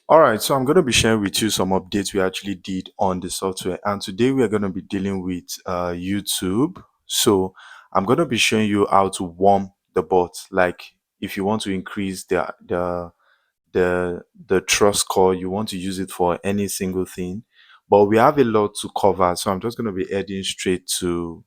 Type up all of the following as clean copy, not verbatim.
All right, so I'm going to be sharing with you some updates we actually did on the software, and today we are going to be dealing with YouTube. So I'm going to be showing you how to warm the bot. Like if you want to increase the trust score, you want to use it for any single thing. But we have a lot to cover, so I'm just going to be heading straight to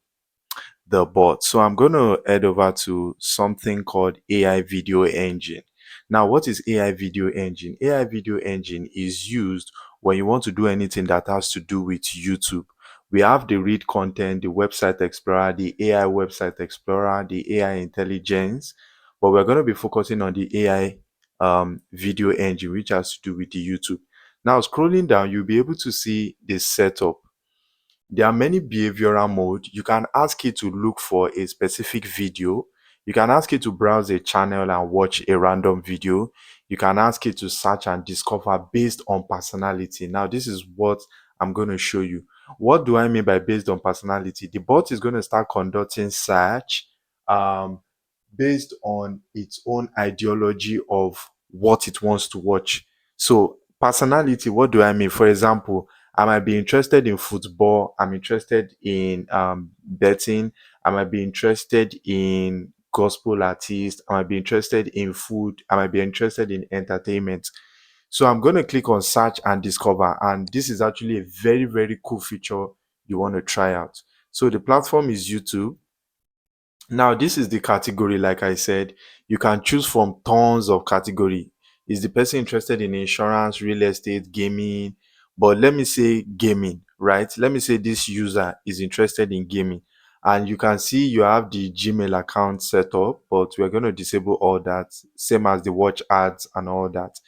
the bot. So I'm going to head over to something called AI Video Engine. Now, what is AI Video Engine? AI Video Engine is used when you want to do anything that has to do with YouTube. We have the read content, the website explorer, the AI website explorer, the AI intelligence, but we're going to be focusing on the AI video engine, which has to do with the YouTube. Now, scrolling down, you'll be able to see the setup. There are many behavioral modes. You can ask it to look for a specific video. You can ask it to browse a channel and watch a random video. You can ask it to search and discover based on personality. Now, this is what I'm going to show you. What do I mean by based on personality? The bot is going to start conducting search um, based on its own ideology of what it wants to watch. So, personality, what do I mean? For example, I might be interested in football. I'm interested in betting. I might be interested in gospel artists. I might be interested in food. I might be interested in entertainment. So I'm going to click on search and discover. And this is actually a very, very cool feature you want to try out. So the platform is YouTube. Now, this is the category, like I said, you can choose from tons of category. Is the person interested in insurance, real estate, gaming? But let me say gaming, right? Let me say this user is interested in gaming. And you can see you have the Gmail account set up, but we're going to disable all that, same as the watch ads and all that.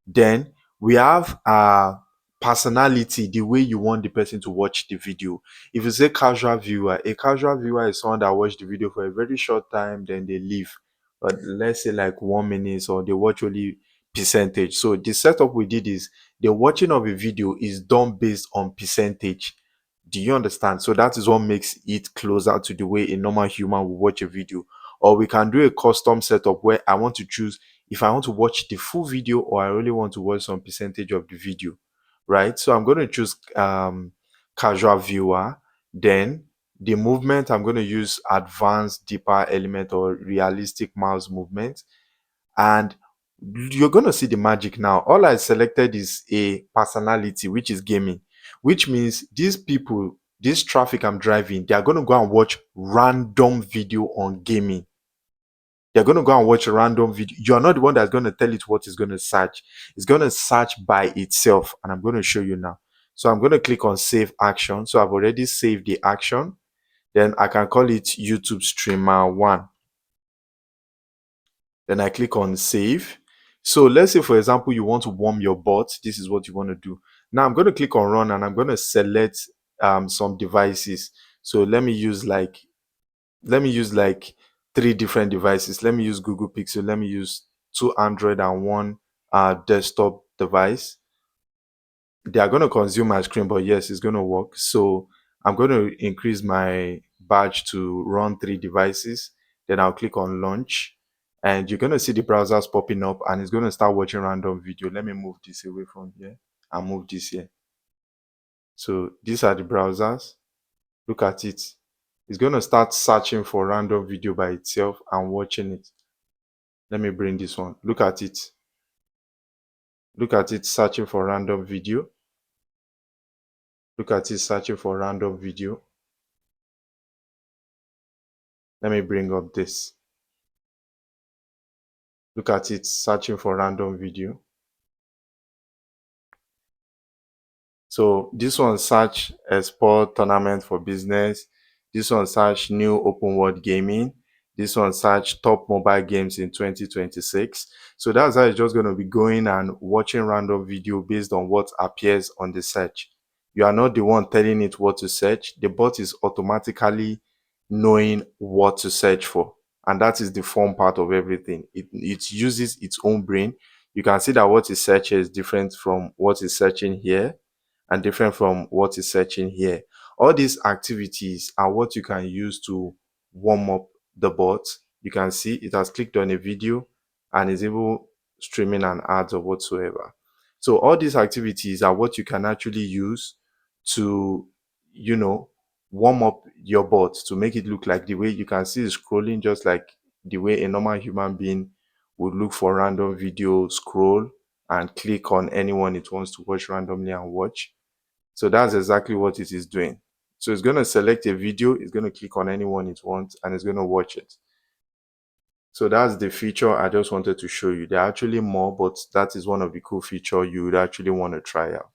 Then we have personality, the way you want the person to watch the video. If you say casual viewer, a casual viewer is someone that watch the video for a very short time, then they leave. But let's say like 1 minute, or they watch only percentage. So the setup we did is the watching of a video is done based on percentage. Do you understand? So that is what makes it closer to the way a normal human will watch a video. Or we can do a custom setup where I want to choose if I want to watch the full video or I really want to watch some percentage of the video, right? So I'm going to choose casual viewer. Then the movement, I'm going to use advanced, deeper element or realistic mouse movement. And you're going to see the magic now. All I selected is a personality, which is gaming, which means these people, this traffic I'm driving, they are going to go and watch random video on gaming. They're going to go and watch a random video. You're not the one that's going to tell it what it's going to search. It's going to search by itself. And I'm going to show you now. So I'm going to click on save action. So I've already saved the action. Then I can call it YouTube Streamer 1. Then I click on save. So let's say, for example, you want to warm your bot. This is what you want to do. Now I'm going to click on run and I'm going to select some devices. So let me use like 3 different devices. Let me use Google Pixel. Let me use 2 Android and 1 desktop device. They are going to consume my screen, but yes, it's going to work. So I'm going to increase my badge to run 3 devices. Then I'll click on launch, and you're going to see the browsers popping up, and it's going to start watching random video. Let me move this away from here and move this here. So these are the browsers. Look at it. It's going to start searching for random video by itself and watching it. Let me bring this one. Look at it. Look at it searching for random video. Look at it searching for random video. Let me bring up this. Look at it searching for random video. So this one search export tournament for business. This one search new open world gaming. This one search top mobile games in 2026. So that's how it's just going to be going and watching random video based on what appears on the search. You are not the one telling it what to search. The bot is automatically knowing what to search for. And that is the fun part of everything. It uses its own brain. You can see that what it searches is different from what it's searching here and different from what is searching here. All these activities are what you can use to warm up the bot. You can see it has clicked on a video and is able streaming an ads or whatsoever. So all these activities are what you can actually use to, you know, warm up your bot to make it look like the way you can see it scrolling, just like the way a normal human being would look for random video, scroll and click on anyone it wants to watch randomly and watch. So that's exactly what it is doing. So it's going to select a video, it's going to click on anyone it wants, and it's going to watch it. So that's the feature I just wanted to show you. There are actually more, but that is one of the cool features you would actually want to try out.